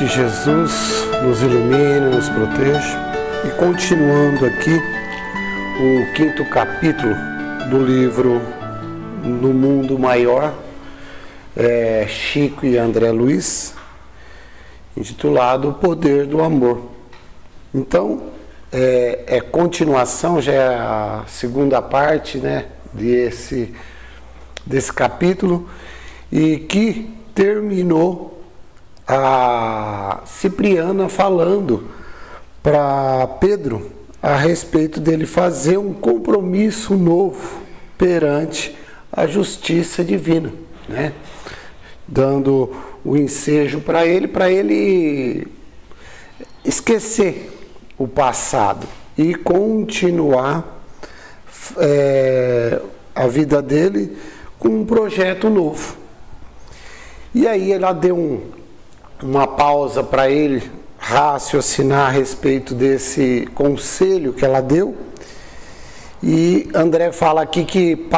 que Jesus nos ilumine, nos proteja. E continuando aqui o 5º capítulo do livro No Mundo Maior, Chico e André Luiz, intitulado O Poder do Amor. Então, continuação, já é a segunda parte, né, desse capítulo, e que terminou a Cipriana falando para Pedro a respeito dele fazer um compromisso novo perante a justiça divina, né? Dando o ensejo para ele esquecer o passado e continuar a vida dele com um projeto novo. E aí ela deu uma pausa para ele raciocinar a respeito desse conselho que ela deu. E André fala aqui que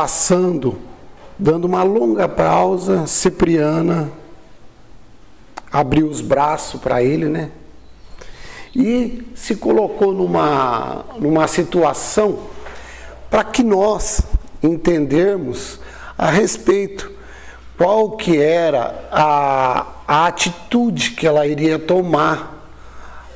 dando uma longa pausa, Cipriana abriu os braços para ele, né? E se colocou numa situação para que nós entendermos a respeito qual que era a atitude que ela iria tomar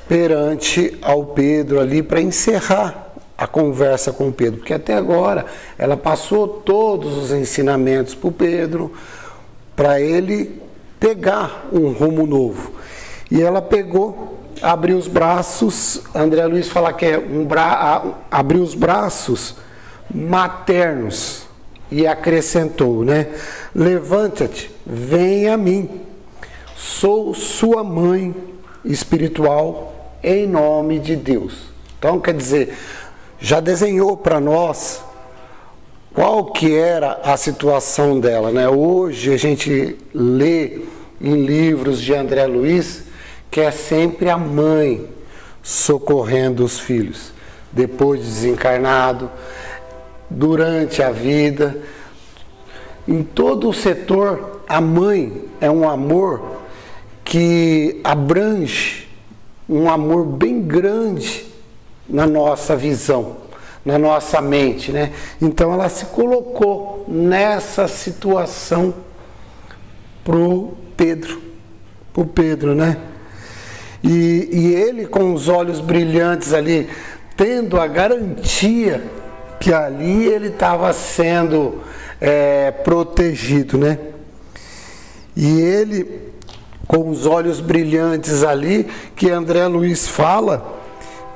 perante ao Pedro ali para encerrar a conversa com o Pedro, porque até agora ela passou todos os ensinamentos para o Pedro, para ele pegar um rumo novo. E ela pegou, abriu os braços, André Luiz fala que é abriu os braços maternos e acrescentou, né? Levanta-te, vem a mim, sou sua mãe espiritual em nome de Deus. Então, quer dizer, já desenhou para nós qual que era a situação dela, né? Hoje a gente lê em livros de André Luiz que é sempre a mãe socorrendo os filhos, depois de desencarnado, durante a vida. Em todo o setor, a mãe é um amor que abrange, um amor bem grande na nossa visão, na nossa mente, né? Então ela se colocou nessa pro Pedro, né? E ele com os olhos brilhantes ali, tendo a garantia que ali ele estava sendo protegido, né? E ele com os olhos brilhantes ali, que André Luiz fala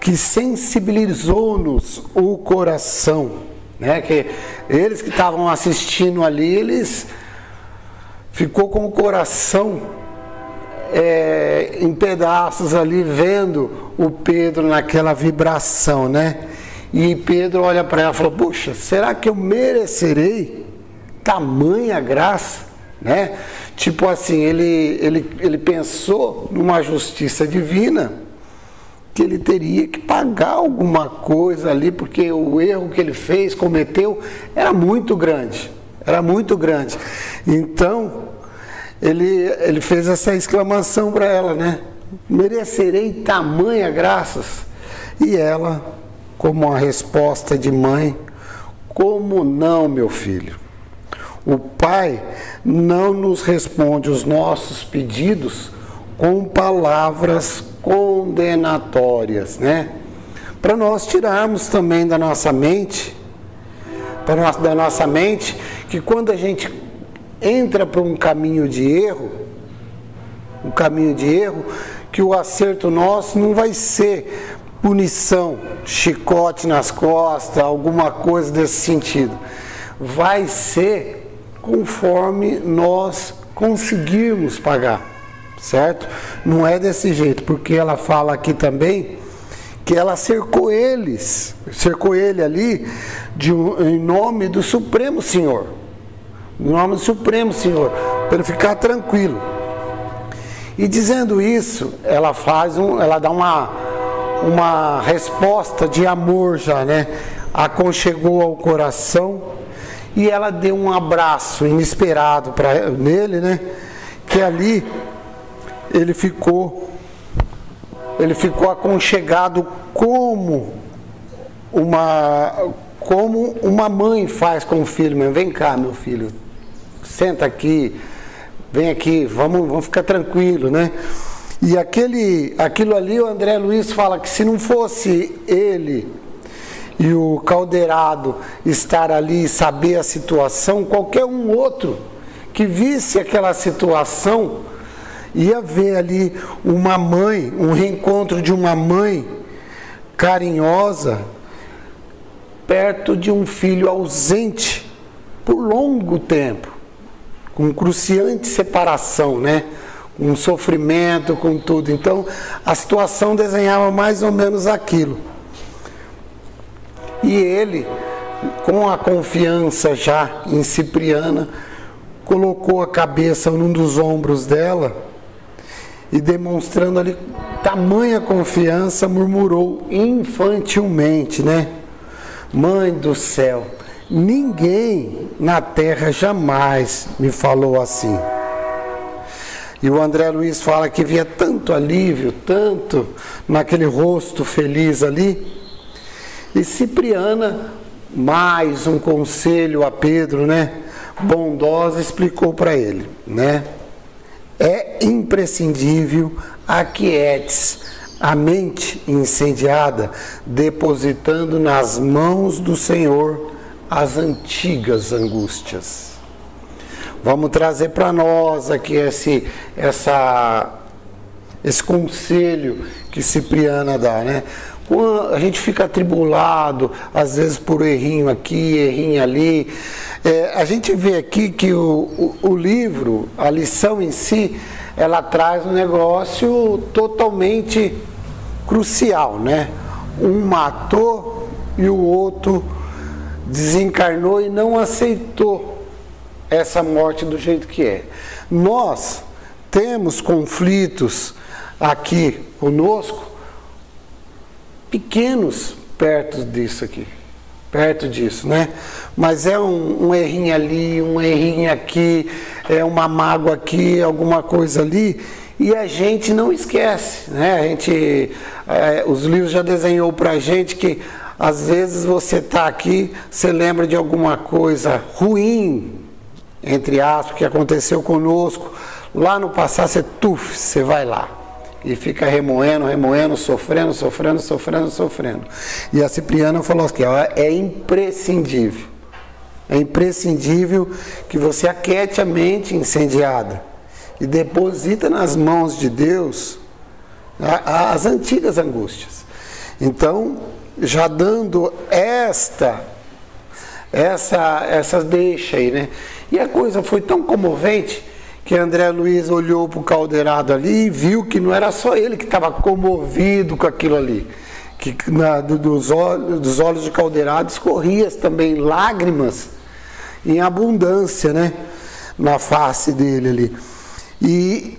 que sensibilizou-nos o coração, né? Que eles que estavam assistindo ali, eles ficou com o coração em pedaços ali, vendo o Pedro naquela vibração, né? E Pedro olha para ela e fala: puxa, será que eu merecerei tamanha graça, né? Tipo assim, ele pensou numa justiça divina, que ele teria que pagar alguma coisa ali, porque o erro que ele cometeu, era muito grande. Então, ele fez essa exclamação para ela, né? Merecerei tamanha graças? E ela, como uma resposta de mãe: como não, meu filho? O Pai não nos responde os nossos pedidos com palavras condenatórias, né? Para nós tirarmos também da nossa mente, que quando a gente entra para um caminho de erro, que o acerto nosso não vai ser punição, chicote nas costas, alguma coisa desse sentido. Vai ser conforme nós conseguirmos pagar, certo? Não é desse jeito, porque ela fala aqui também que ela cercou ele ali em nome do Supremo Senhor, para ele ficar tranquilo. E dizendo isso, ela dá uma resposta de amor já, né? Aconchegou ao coração e ela deu um abraço inesperado nele, né? Que ali ele ficou ele ficou aconchegado como uma mãe faz com o filho. Vem cá, meu filho, senta aqui, vem aqui, vamos ficar tranquilo, né? E aquilo ali, o André Luiz fala que se não fosse ele e o Calderaro estar ali e saber a situação, qualquer um outro que visse aquela situação ia ver ali uma mãe, um reencontro de uma mãe carinhosa perto de um filho ausente por longo tempo, com cruciante separação, né? Com sofrimento, com tudo. Então a situação desenhava mais ou menos aquilo. E ele, com a confiança já em Cipriana, colocou a cabeça num dos ombros dela e, demonstrando ali tamanha confiança, murmurou infantilmente, né? Mãe do céu, ninguém na terra jamais me falou assim. E o André Luiz fala que via tanto alívio, tanto naquele rosto feliz ali. E Cipriana, mais um conselho a Pedro, né? Bondosa, explicou para ele, né? É imprescindível aquietes a mente incendiada, depositando nas mãos do Senhor as antigas angústias. Vamos trazer para nós aqui esse conselho que Cipriana dá, né? Quando a gente fica atribulado, às vezes por errinho aqui, errinho ali, a gente vê aqui que o livro, a lição em si, ela traz um negócio totalmente crucial, né? Um matou e o outro desencarnou e não aceitou essa morte do jeito que é. Nós temos conflitos aqui conosco, pequenos perto disso aqui, perto disso, né? Mas é um errinho ali, um errinho aqui, é uma mágoa aqui, alguma coisa ali, e a gente não esquece, né? Os livros já desenhou pra gente que às vezes você está aqui, você lembra de alguma coisa ruim, entre aspas, que aconteceu conosco, lá no passado você vai lá e fica remoendo, sofrendo. E a Cipriana falou assim, ó, é imprescindível que você aquiete a mente incendiada e deposita nas mãos de Deus as antigas angústias. Então, já dando essa deixa aí, né? E a coisa foi tão comovente que André Luiz olhou para o Calderaro ali e viu que não era só ele que estava comovido com aquilo ali, que dos olhos de Calderaro escorria também lágrimas em abundância, né? Na face dele ali. E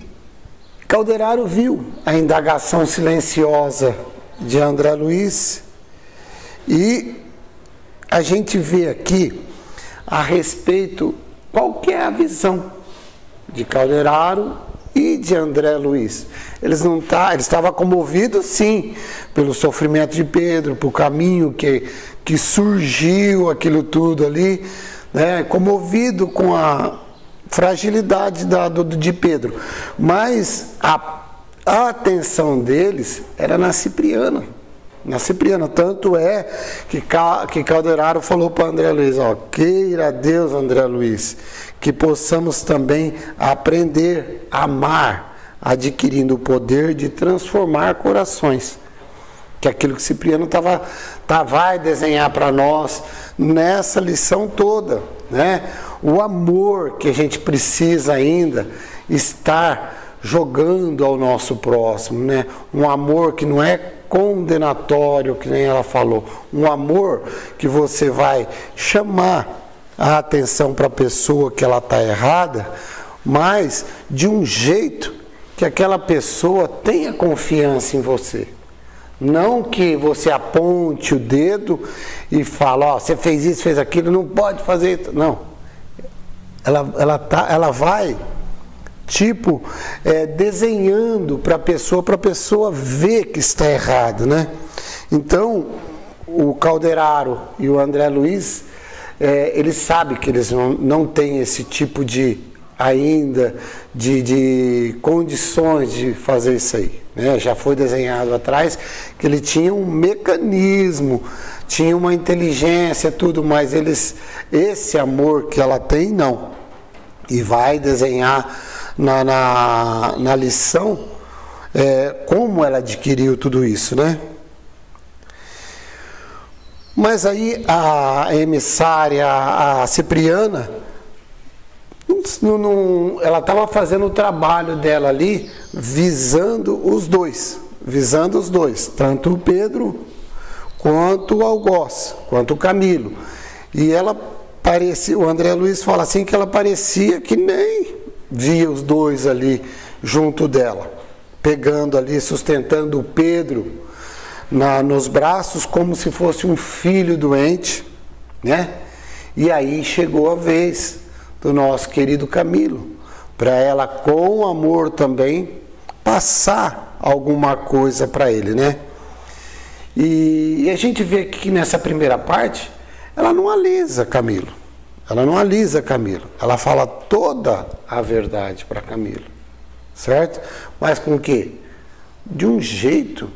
Calderaro viu a indagação silenciosa de André Luiz e a gente vê aqui a respeito qual que é a visão de Calderaro e de André Luiz. Ele estava comovido, sim, pelo sofrimento de Pedro, pelo caminho que surgiu aquilo tudo ali, né? Comovido com a fragilidade de Pedro. Mas a atenção deles era na Cipriana. Tanto é que Calderaro falou para André Luiz, ó, queira Deus, André Luiz, que possamos também aprender a amar, adquirindo o poder de transformar corações. Que é aquilo que Cipriano vai desenhar para nós nessa lição toda, né? O amor que a gente precisa ainda estar jogando ao nosso próximo, né? Um amor que não é condenatório, que nem ela falou, um amor que você vai chamar a atenção para a pessoa que ela está errada, mas de um jeito que aquela pessoa tenha confiança em você. Não que você aponte o dedo e fale, ó, você fez isso, fez aquilo, não pode fazer isso. Não. Ela vai tipo, desenhando para a pessoa ver que está errado, né? Então, o Calderaro e o André Luiz, eles sabem que eles não têm esse tipo de condições de fazer isso aí, né? Já foi desenhado atrás que ele tinha um mecanismo, tinha uma inteligência, tudo, mas esse amor que ela tem, não. E vai desenhar na lição como ela adquiriu tudo isso, né? Mas aí a emissária, a Cipriana, ela estava fazendo o trabalho dela ali visando os dois, tanto o Pedro quanto o Algoz, quanto o Camilo. E ela parecia, o André Luiz fala assim, que ela parecia que nem via os dois ali junto dela, pegando ali, sustentando o Pedro nos braços como se fosse um filho doente, né? E aí chegou a vez do nosso querido Camilo, para ela com amor também passar alguma coisa para ele, né? E a gente vê que nessa primeira parte ela não alisa Camilo, ela fala toda a verdade para Camilo, certo? Mas com o quê? De um jeito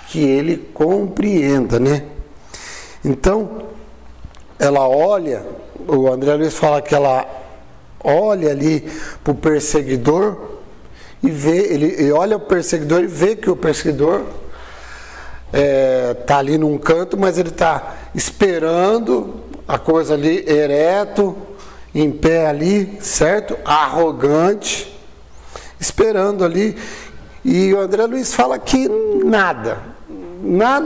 que ele compreenda, né? Então, ela olha, o André Luiz fala que ela olha ali para o perseguidor e vê, ele olha o perseguidor e vê que o perseguidor tá ali num canto, mas ele está esperando a coisa ali, ereto, em pé ali, certo? Arrogante, esperando ali. E o André Luiz fala que nada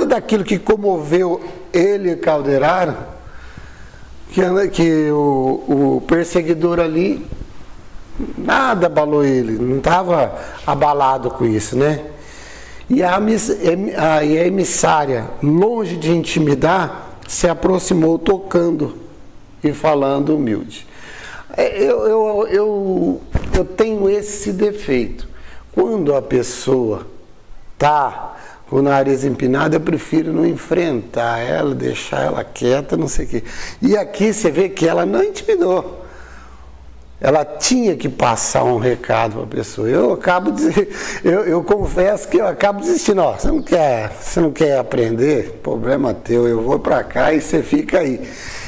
daquilo que comoveu ele e Calderaro, que o perseguidor ali, nada abalou ele, não estava abalado com isso, né? E a emissária, longe de intimidar, se aproximou tocando e falando humilde. Eu tenho esse defeito. Quando a pessoa está com o nariz empinado, eu prefiro não enfrentar ela, deixar ela quieta, não sei o quê. E aqui você vê que ela não intimidou. Ela tinha que passar um recado para a pessoa. Eu confesso que eu acabo desistindo. Ó, você não quer aprender? Problema teu, eu vou para cá e você fica aí.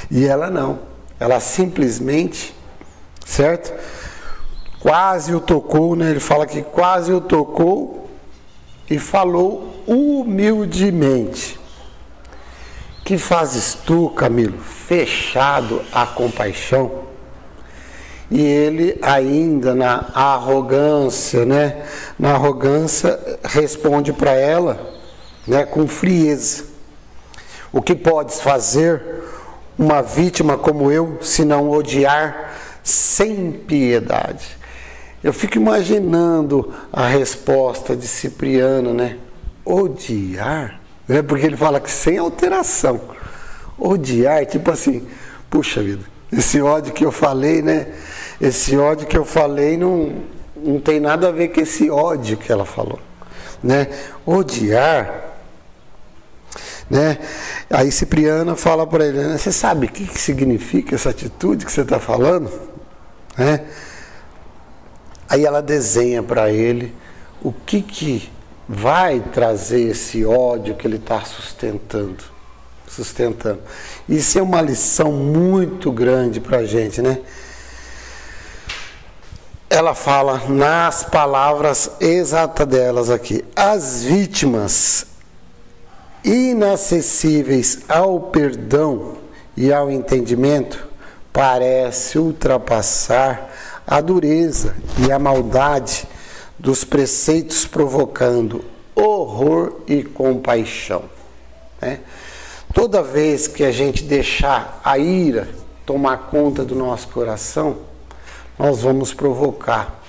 E ela não. Ela simplesmente, certo? Quase o tocou, né? Ele fala que quase o tocou e falou humildemente. Que fazes tu, Camilo, fechado à compaixão? E ele ainda na arrogância, né? Na arrogância responde para ela, né? Com frieza. O que podes fazer uma vítima como eu, se não odiar sem piedade? Eu fico imaginando a resposta de Cipriano, né? Odiar? Né? Porque ele fala que sem alteração. Odiar, tipo assim, puxa vida, esse ódio que eu falei, né? Esse ódio que eu falei não tem nada a ver com esse ódio que ela falou, né? Odiar, né? Aí Cipriana fala para ele, né? Você sabe o que significa essa atitude que você está falando? Né? Aí ela desenha para ele o que vai trazer esse ódio que ele está sustentando. Isso é uma lição muito grande para a gente, né? Ela fala nas palavras exatas delas aqui: as vítimas inacessíveis ao perdão e ao entendimento parece ultrapassar a dureza e a maldade dos preceitos, provocando horror e compaixão, né? Toda vez que a gente deixar a ira tomar conta do nosso coração, nós vamos provocar.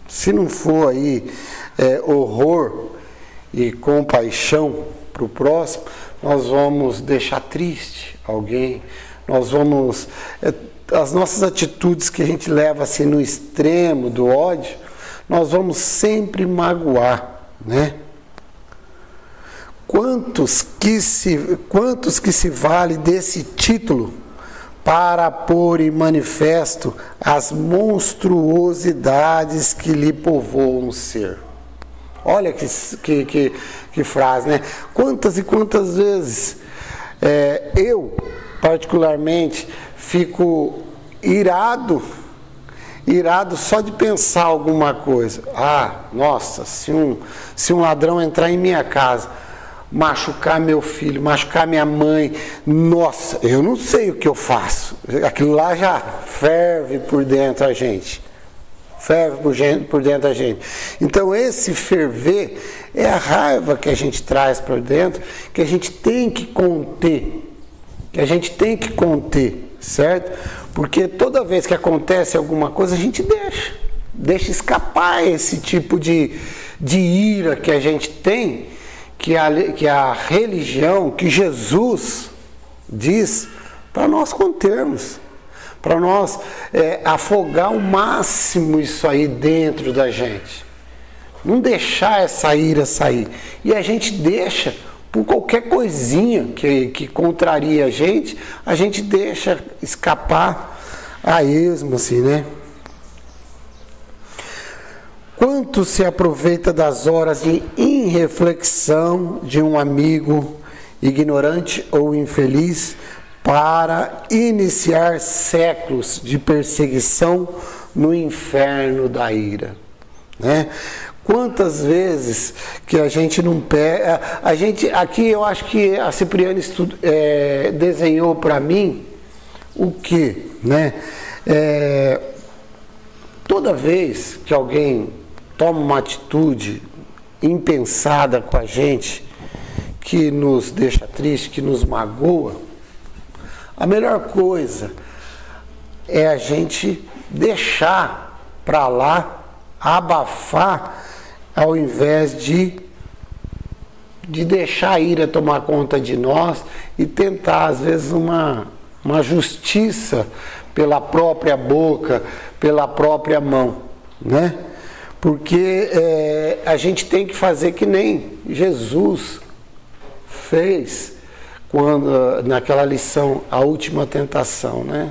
Se não for aí horror e compaixão para o próximo, nós vamos deixar triste alguém, nós vamos... as nossas atitudes que a gente leva assim no extremo do ódio, nós vamos sempre magoar, né? Quantos que se vale desse título para pôr em manifesto as monstruosidades que lhe povoam o ser? Olha que frase, né? Quantas e quantas vezes eu, particularmente, fico irado só de pensar alguma coisa. Ah, nossa, se um ladrão entrar em minha casa, machucar meu filho, machucar minha mãe, nossa, eu não sei o que eu faço. Aquilo lá já ferve por dentro a gente. Ferve por dentro da gente. Então esse ferver é a raiva que a gente traz para dentro, que a gente tem que conter. Certo? Porque toda vez que acontece alguma coisa, a gente deixa escapar esse tipo de ira que a gente tem, que a religião, que Jesus diz para nós contermos, para nós afogar ao máximo isso aí dentro da gente, não deixar essa ira sair. E a gente deixa, por qualquer coisinha que contraria a gente deixa escapar a esmo, assim, né? Quanto se aproveita das horas de irreflexão de um amigo ignorante ou infeliz para iniciar séculos de perseguição no inferno da ira, né? Quantas vezes que a gente não pega... Aqui eu acho que a Cipriane desenhou para mim o que, né? Toda vez que alguém toma uma atitude impensada com a gente, que nos deixa triste, que nos magoa, a melhor coisa é a gente deixar para lá, abafar, ao invés de deixar a ira tomar conta de nós e tentar, às vezes, uma justiça pela própria boca, pela própria mão, né? Porque a gente tem que fazer que nem Jesus fez naquela lição, a última tentação, né?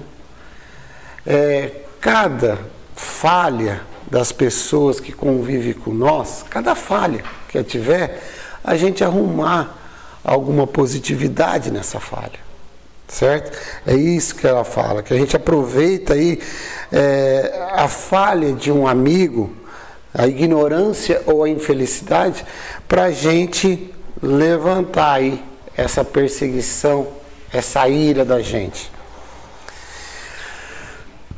Cada falha das pessoas que convivem com nós, cada falha que tiver, a gente arrumar alguma positividade nessa falha, certo? É isso que ela fala, que a gente aproveita aí a falha de um amigo, a ignorância ou a infelicidade, para a gente levantar aí essa perseguição, essa ira da gente.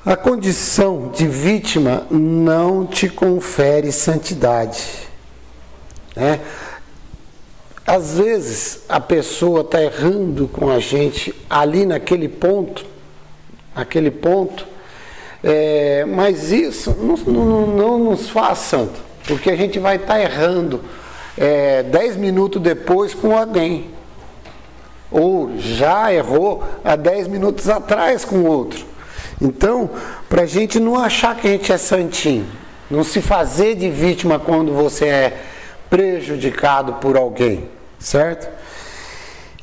A condição de vítima não te confere santidade, né? Às vezes a pessoa está errando com a gente ali naquele ponto, mas isso não nos faz santo, porque a gente vai estar errando 10 minutos depois com alguém, ou já errou há 10 minutos atrás com outro. Então, para a gente não achar que a gente é santinho, não se fazer de vítima quando você é prejudicado por alguém, certo?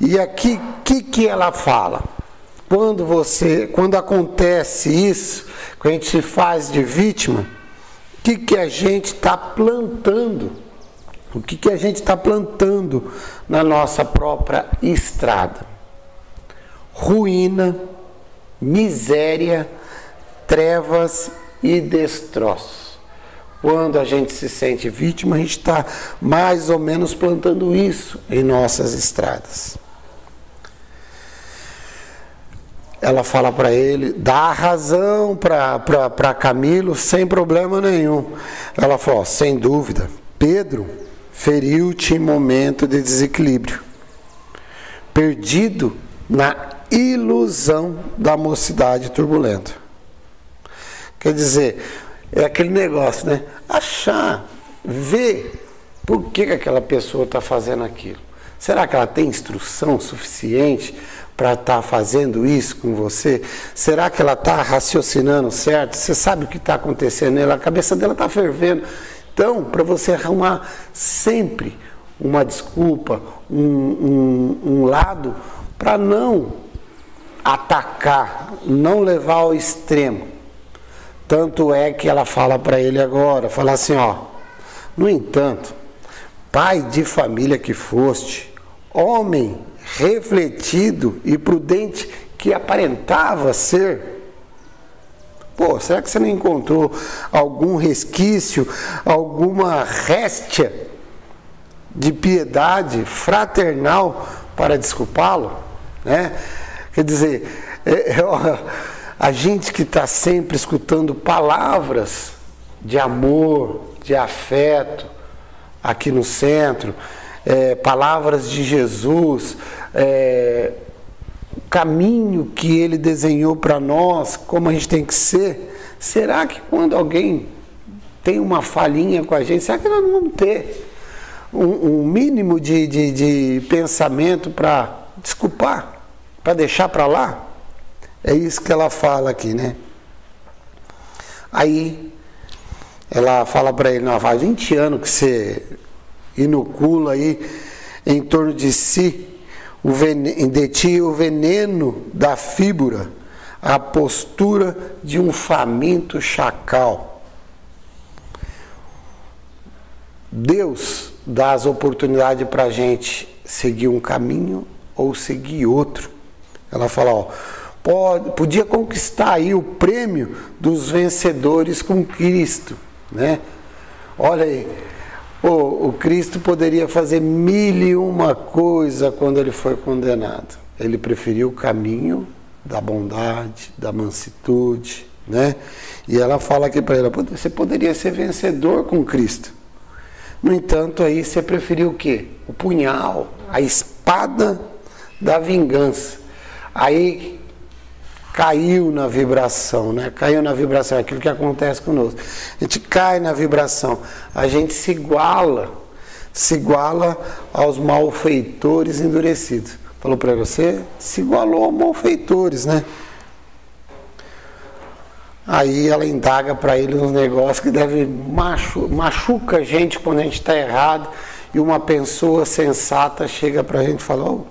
E aqui, o que ela fala? Quando acontece isso, quando a gente se faz de vítima, o que a gente está plantando? O que a gente está plantando na nossa própria estrada? Ruína, miséria, trevas e destroço. Quando a gente se sente vítima, a gente está mais ou menos plantando isso em nossas estradas. Ela fala para ele, dá razão para Camilo sem problema nenhum. Ela falou, sem dúvida, Pedro feriu-te em momento de desequilíbrio, perdido na ilusão da mocidade turbulenta. Quer dizer, é aquele negócio, né? Achar, ver por que aquela pessoa está fazendo aquilo. Será que ela tem instrução suficiente para estar fazendo isso com você? Será que ela está raciocinando certo? Você sabe o que está acontecendo nela? A cabeça dela está fervendo. Então, para você arrumar sempre uma desculpa, um lado, para não atacar, não levar ao extremo. Tanto é que ela fala para ele agora, fala assim, ó, no entanto, pai de família que foste, homem refletido e prudente que aparentava ser. Pô, será que você não encontrou algum resquício, alguma réstia de piedade fraternal para desculpá-lo? Né? Quer dizer, a gente que está sempre escutando palavras de amor, de afeto, aqui no centro, palavras de Jesus, o caminho que ele desenhou para nós, como a gente tem que ser, será que quando alguém tem uma falhinha com a gente, será que nós não vamos ter um mínimo de pensamento para desculpar, para deixar para lá? É isso que ela fala aqui, né? Aí ela fala para ele, não, faz 20 anos que você inocula aí em torno de si, de ti o veneno da fíbula, a postura de um faminto chacal. Deus dá as oportunidades para a gente seguir um caminho ou seguir outro. Ela fala, ó, podia conquistar aí o prêmio dos vencedores com Cristo, né? Olha aí, o Cristo poderia fazer 1001 coisa quando ele foi condenado. Ele preferiu o caminho da bondade, da mansitude, né? E ela fala aqui para ela, você poderia ser vencedor com Cristo. No entanto, aí você preferiu o quê? O punhal, a espada da vingança. Aí caiu na vibração, né? Caiu na vibração, é aquilo que acontece conosco. A gente cai na vibração, a gente se iguala aos malfeitores endurecidos. Falou para você, se igualou aos malfeitores, né? Aí ela indaga para ele uns negócios que deve machuca a gente quando a gente está errado, e uma pessoa sensata chega para a gente e fala, oh,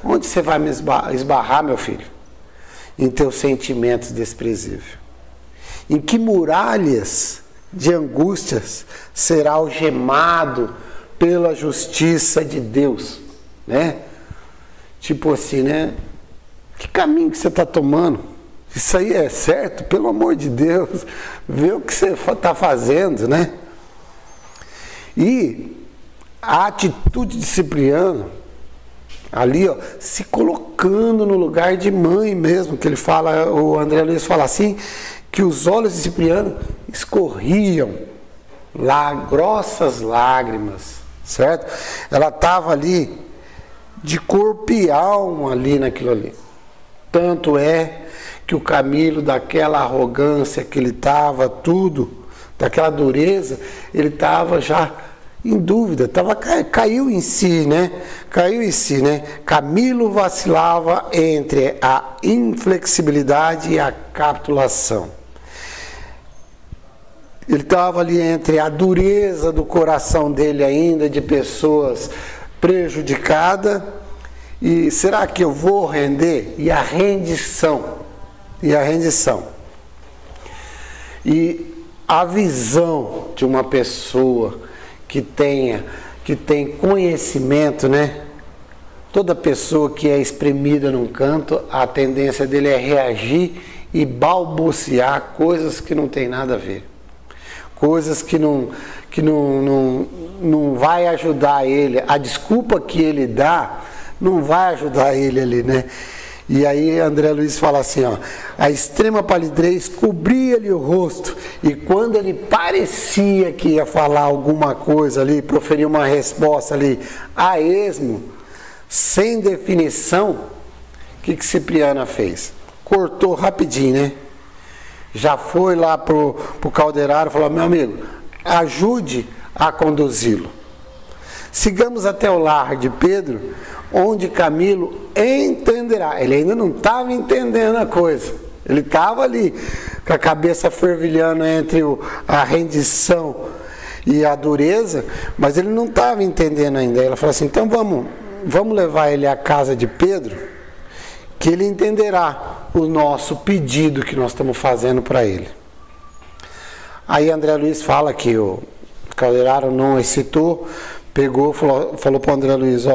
onde você vai me esbarrar, meu filho? Em teus sentimentos desprezíveis. Em que muralhas de angústias será algemado pela justiça de Deus, né? Tipo assim, né? Que caminho que você está tomando? Isso aí é certo? Pelo amor de Deus, vê o que você está fazendo, né? E a atitude de Cipriano, ali, ó, se colocando no lugar de mãe mesmo, que ele fala, o André Luiz fala assim, que os olhos de Cipriano escorriam grossas lágrimas, certo? Ela estava ali de corpo e alma ali naquilo ali. Tanto é que o Camilo, daquela arrogância que ele estava, tudo, daquela dureza, ele estava já em dúvida, caiu em si, né? Caiu em si, né? Camilo vacilava entre a inflexibilidade e a capitulação. Ele estava ali entre a dureza do coração dele ainda, de pessoas prejudicadas, e será que eu vou render? E a rendição. E a visão de uma pessoa que tem conhecimento, né? Toda pessoa que é espremida num canto, a tendência dele é reagir e balbuciar coisas que não tem nada a ver. Coisas que não vai ajudar ele. A desculpa que ele dá não vai ajudar ele ali, né? E aí André Luiz fala assim, ó, a extrema palidez cobria-lhe o rosto, e quando ele parecia que ia falar alguma coisa ali, proferir uma resposta ali a esmo, sem definição, o que Cipriana fez? Cortou rapidinho, né? Já foi lá pro Calderaro e falou, meu amigo, ajude a conduzi-lo. Sigamos até o lar de Pedro, onde Camilo entenderá. Ele ainda não estava entendendo a coisa. Ele estava ali com a cabeça fervilhando entre a rendição e a dureza, mas ele não estava entendendo ainda. Ela falou assim, então vamos levar ele à casa de Pedro, que ele entenderá o nosso pedido que nós estamos fazendo para ele. Aí André Luiz fala que o Calderaro não excitou, pegou, falou para o André Luiz,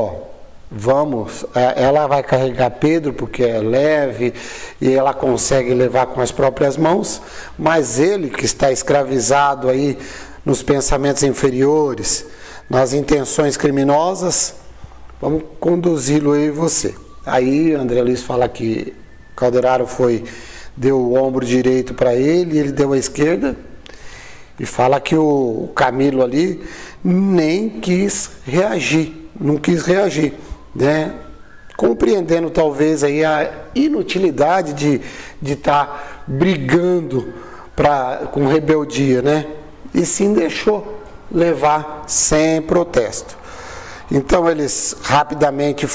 vamos, ela vai carregar Pedro porque é leve e ela consegue levar com as próprias mãos, mas ele que está escravizado aí nos pensamentos inferiores, nas intenções criminosas, vamos conduzi-lo aí você. Aí André Luiz fala que Calderaro deu o ombro direito para ele, ele deu a esquerda, e fala que o Camilo ali nem quis reagir, não quis reagir, né? Compreendendo talvez aí a inutilidade de estar brigando com rebeldia, né? E sim deixou levar sem protesto. Então eles rapidamente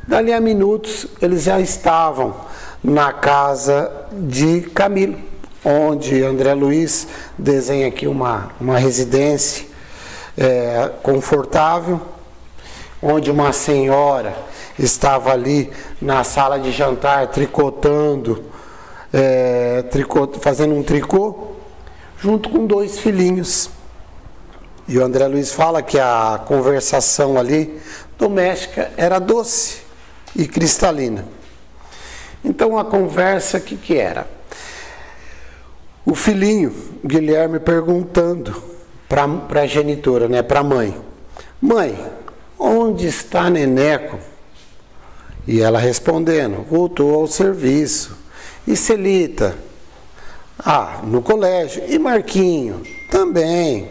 dali a minutos eles já estavam na casa de Camilo, onde André Luiz desenha aqui uma residência confortável, onde uma senhora estava ali na sala de jantar tricotando, fazendo um tricô, junto com 2 filhinhos. E o André Luiz fala que a conversação ali doméstica era doce e cristalina. Então a conversa, o que era? O filhinho, Guilherme, perguntando para a genitora, né, para a mãe, mãe, onde está Neneco? E ela respondendo, voltou ao serviço. E Celita? No colégio. E Marquinho? Também.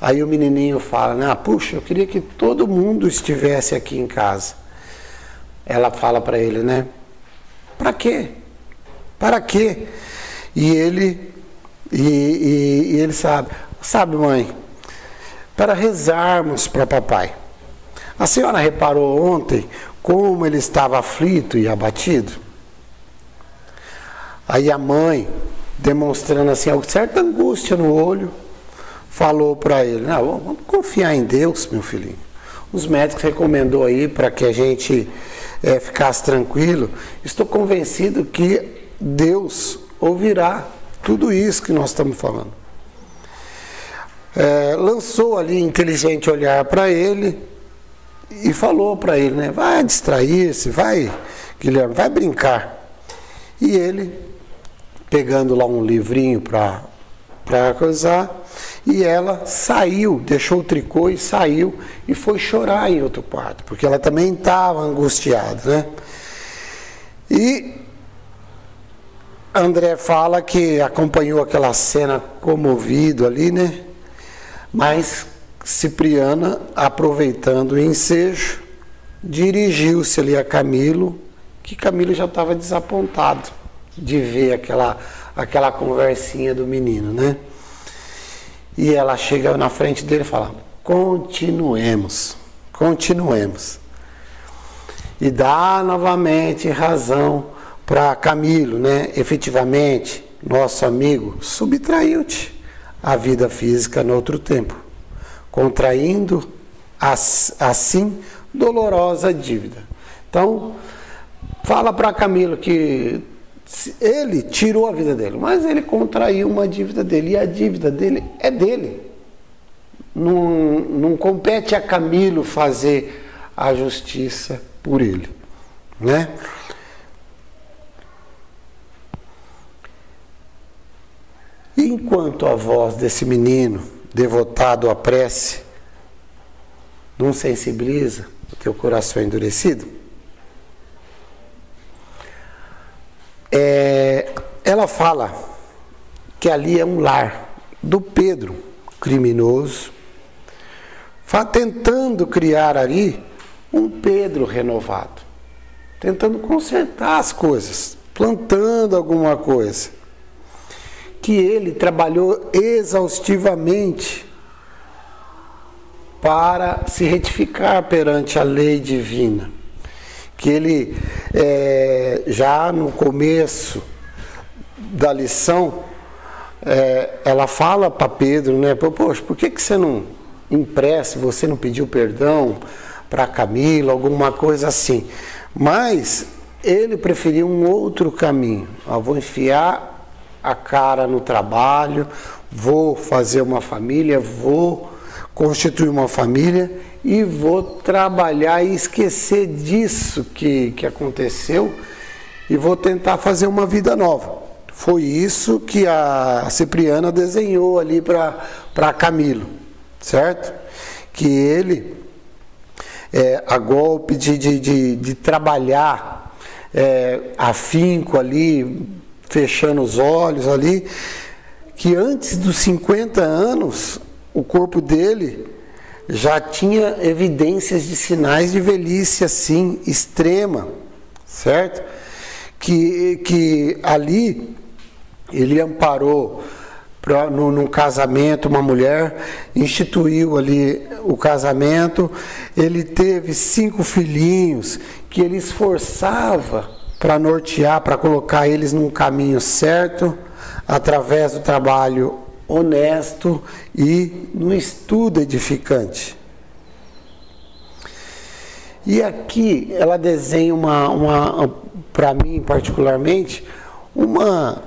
Aí o menininho fala, puxa, eu queria que todo mundo estivesse aqui em casa. Ela fala para ele, né, para quê? Para quê? E ele sabe, mãe, para rezarmos para papai. A senhora reparou ontem como ele estava aflito e abatido? Aí a mãe, demonstrando assim, certa angústia no olho, falou para ele, vamos confiar em Deus, meu filhinho. Os médicos recomendou aí para que a gente ficasse tranquilo. Estou convencido que Deus ouvirá tudo isso que nós estamos falando. Lançou ali inteligente olhar para ele e falou para ele, né, vai distrair-se, vai, Guilherme, vai brincar. E ele, pegando lá um livrinho para coisar, e ela saiu, deixou o tricô e saiu e foi chorar em outro quarto, porque ela também estava angustiada, né? E André fala que acompanhou aquela cena comovido ali, né? Mas Cipriana, aproveitando o ensejo, dirigiu-se ali a Camilo, que Camilo já estava desapontado de ver aquela conversinha do menino, né? E ela chega na frente dele e fala, continuemos. E dá novamente razão para Camilo, né? Efetivamente, nosso amigo subtraiu-te a vida física no outro tempo, contraindo assim dolorosa dívida. Então, fala para Camilo que ele tirou a vida dele, mas ele contraiu uma dívida dele, e a dívida dele é dele. Não compete a Camilo fazer a justiça por ele, né? E enquanto a voz desse menino devotado à prece não sensibiliza o teu coração endurecido, ela fala que ali é um lar do Pedro, criminoso, tentando criar ali um Pedro renovado, tentando consertar as coisas, plantando alguma coisa, que ele trabalhou exaustivamente para se retificar perante a lei divina. Que ele, já no começo da lição, ela fala para Pedro, né? Poxa, por que você não empresta, você não pediu perdão para Camila, alguma coisa assim? Mas ele preferiu um outro caminho. Vou enfiar a cara no trabalho, vou fazer uma família, vou constituir uma família e vou trabalhar e esquecer disso que aconteceu e vou tentar fazer uma vida nova. Foi isso que a Cipriana desenhou ali para Camilo, certo? Que ele, a golpe de trabalhar afinco ali, fechando os olhos ali, que antes dos 50 anos, o corpo dele já tinha evidências de sinais de velhice assim, extrema, certo? Que ali ele amparou no casamento uma mulher, instituiu ali o casamento, ele teve 5 filhinhos que ele esforçava para nortear, para colocar eles num caminho certo, através do trabalho honesto e no estudo edificante. E aqui ela desenha para mim particularmente, uma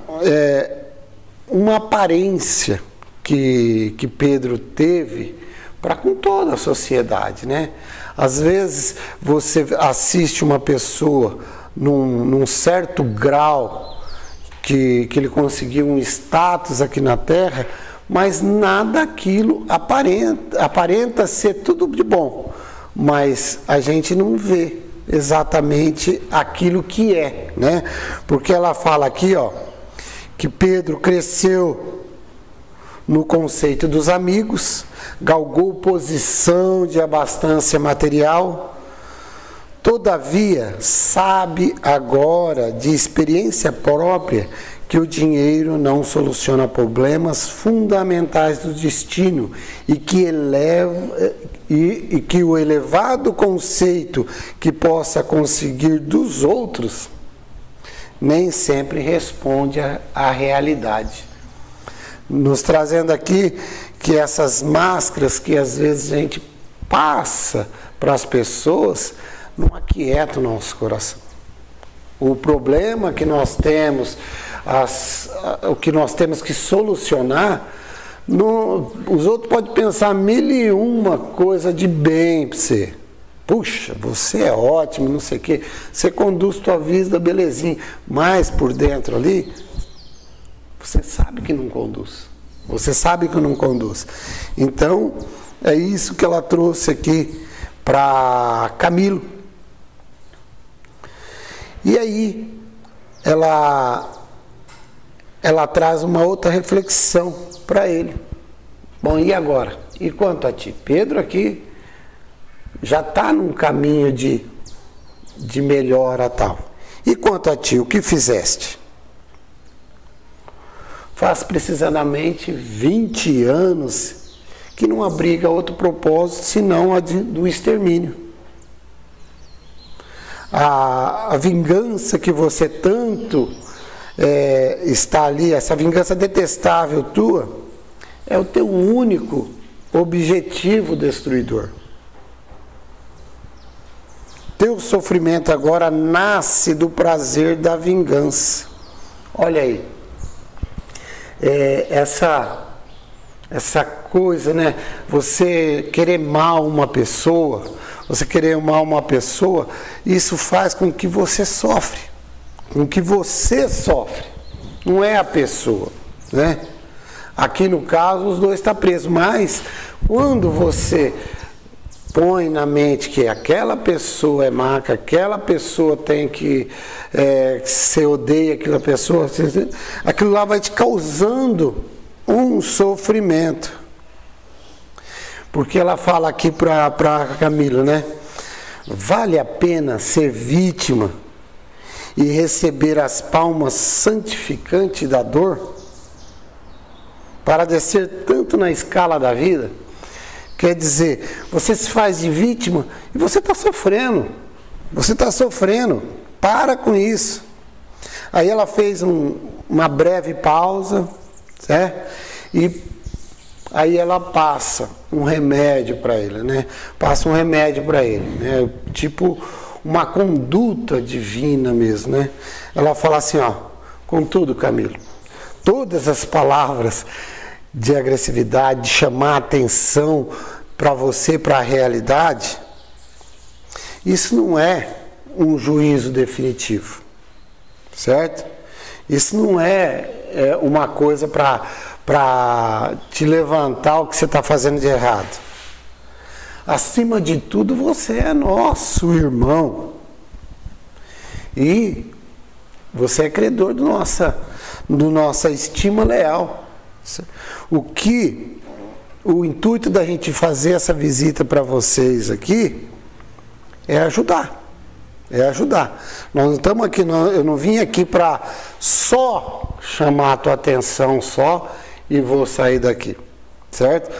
aparência que Pedro teve para com toda a sociedade, né? Às vezes você assiste uma pessoa num certo grau que ele conseguiu um status aqui na Terra, mas nada daquilo aparenta ser tudo de bom, mas a gente não vê exatamente aquilo que é, né? Porque ela fala aqui, que Pedro cresceu no conceito dos amigos, galgou posição de abastança material. Todavia, sabe agora, de experiência própria, que o dinheiro não soluciona problemas fundamentais do destino e que o elevado conceito que possa conseguir dos outros nem sempre responde à realidade. Nos trazendo aqui que essas máscaras que às vezes a gente passa para as pessoas não aquieta o nosso coração. O problema que nós temos, o que nós temos que solucionar, os outros podem pensar 1001 coisa de bem para você. Puxa, você é ótimo, não sei o quê. Você conduz tua vida belezinha, mas por dentro ali, você sabe que não conduz. Você sabe que não conduz. Então, é isso que ela trouxe aqui para Camilo. E aí, ela traz uma outra reflexão para ele. Bom, e agora? E quanto a ti? Pedro aqui já está num caminho de melhora tal. E quanto a ti, o que fizeste? Faz precisamente 20 anos que não abriga outro propósito senão a do extermínio. A vingança que você tanto está ali, essa vingança detestável tua, é o teu único objetivo destruidor. Teu sofrimento agora nasce do prazer da vingança. Olha aí, essa coisa, né? Você querer mal uma pessoa, isso faz com que você sofre. Não é a pessoa, né? Aqui no caso os dois estão presos, mas quando você põe na mente que aquela pessoa é má, que aquela pessoa tem que você odeia aquela pessoa, aquilo lá vai te causando um sofrimento. Porque ela fala aqui para Camilo, né? Vale a pena ser vítima e receber as palmas santificantes da dor para descer tanto na escala da vida? Quer dizer, você se faz de vítima e você está sofrendo. Você está sofrendo. Para com isso. Aí ela fez uma breve pausa, certo? E aí ela passa um remédio para ele, né? Passa um remédio para ele, né? Tipo uma conduta divina mesmo, né? Ela fala assim, ó, contudo, Camilo, todas as palavras de agressividade, de chamar atenção para você, para a realidade, isso não é um juízo definitivo, certo? Isso não é uma coisa para te levantar o que você está fazendo de errado. Acima de tudo, você é nosso irmão. E você é credor do nossa estima leal. O intuito da gente fazer essa visita para vocês aqui é ajudar. É ajudar. Nós não estamos aqui, eu não vim aqui para só chamar a tua atenção só e vou sair daqui, certo?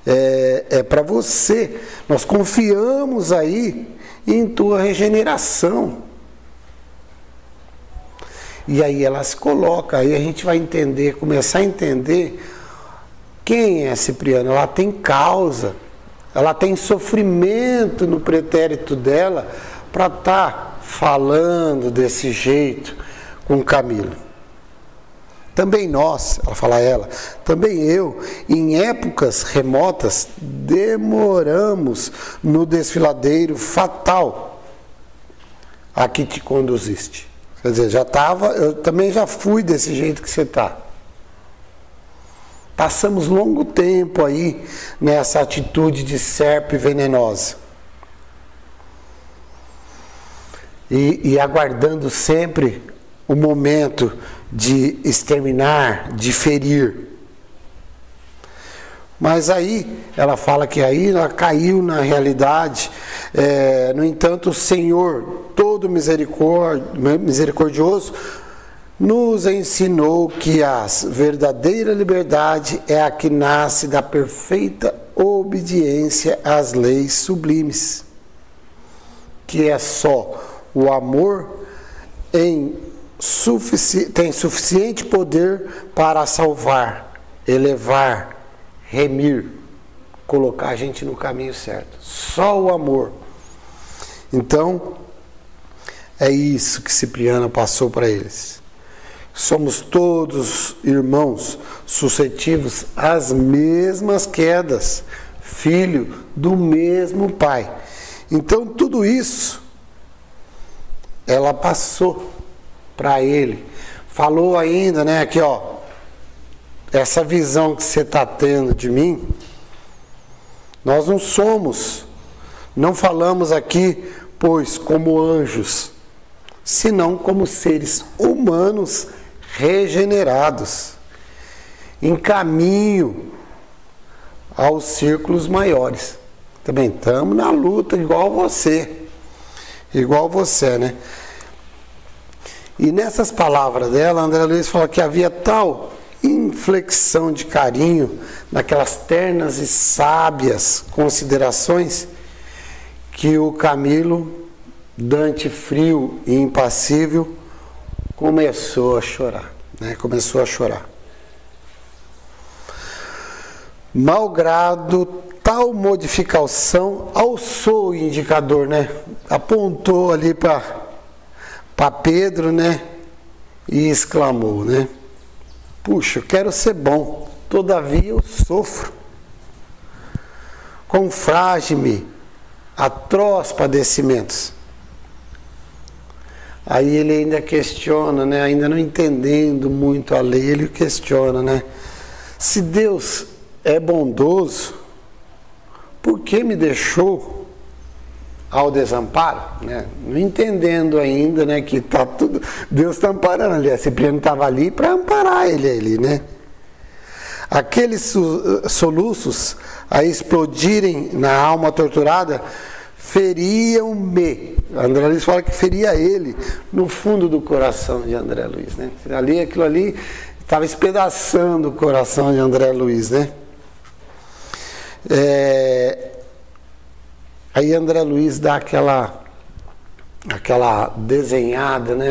É para você. Nós confiamos aí em tua regeneração. E aí ela se coloca, aí a gente vai entender, começar a entender quem é Cipriana. Ela tem causa, ela tem sofrimento no pretérito dela para estar falando desse jeito com Camilo. Também nós, ela fala também eu, em épocas remotas, demoramos no desfiladeiro fatal a que te conduziste. Quer dizer, eu também já fui desse jeito que você está. Passamos longo tempo aí nessa atitude de serpe venenosa. E aguardando sempre o momento de exterminar, de ferir. Mas aí, ela fala que aí ela caiu na realidade. No entanto, o Senhor, todo misericordioso, nos ensinou que a verdadeira liberdade é a que nasce da perfeita obediência às leis sublimes, que é só o amor tem suficiente poder para salvar, elevar, remir, colocar a gente no caminho certo. Só o amor. Então, é isso que Cipriana passou para eles. Somos todos irmãos suscetíveis às mesmas quedas, filho do mesmo pai. Então, tudo isso ela passou para ele. Falou ainda, né, aqui, ó, essa visão que você está tendo de mim, nós não falamos aqui, pois, como anjos, senão como seres humanos regenerados, em caminho aos círculos maiores. Também estamos na luta igual você, né? E nessas palavras dela, André Luiz fala que havia tal inflexão de carinho, naquelas ternas e sábias considerações, que o Camilo, Dante frio e impassível, começou a chorar, né? Começou a chorar. Malgrado tal modificação, alçou o indicador, né? Apontou ali para Pedro, né? E exclamou, né? Puxa, eu quero ser bom, todavia eu sofro. Confrage-me atroz padecimentos. Aí ele ainda questiona, né? Ainda não entendendo muito a lei, ele questiona, né? Se Deus é bondoso, por que me deixou ao desamparo, né? Não entendendo ainda, né, que tá tudo, Deus está amparando ali, a Cipriano estava ali para amparar ele ali, né? Aqueles soluços a explodirem na alma torturada feriam-me. André Luiz fala que feria ele no fundo do coração de André Luiz, né? Aquilo ali estava espedaçando o coração de André Luiz, né? Aí André Luiz dá aquela desenhada, né?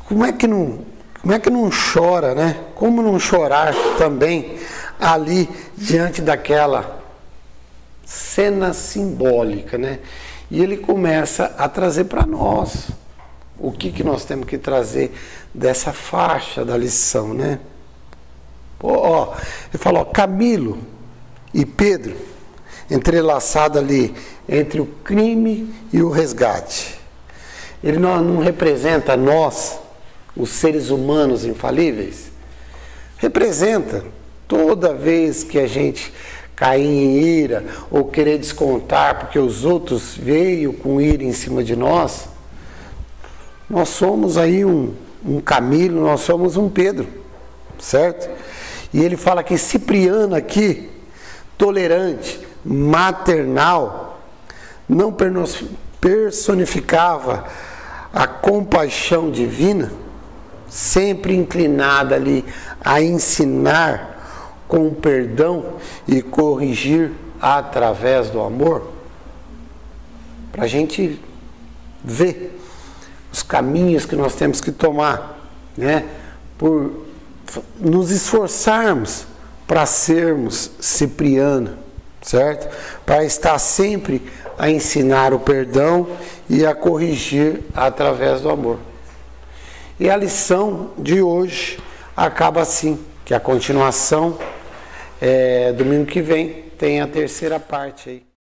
Como é que não chora, né? Como não chorar também ali diante daquela cena simbólica, né? E ele começa a trazer para nós o que nós temos que trazer dessa faixa da lição, né? Ele fala, Camilo e Pedro, entrelaçado ali entre o crime e o resgate. Ele não representa nós, os seres humanos infalíveis? Representa. Toda vez que a gente cair em ira ou querer descontar porque os outros veio com ira em cima de nós, nós somos aí um Camilo, nós somos um Pedro, certo? E ele fala que Cipriano aqui, tolerante, maternal, não personificava a compaixão divina, sempre inclinada ali a ensinar com perdão e corrigir através do amor, para a gente ver os caminhos que nós temos que tomar, né? Por nos esforçarmos para sermos Cipriano, certo? Para estar sempre a ensinar o perdão e a corrigir através do amor. E a lição de hoje acaba assim, que a continuação, domingo que vem, tem a terceira parte aí.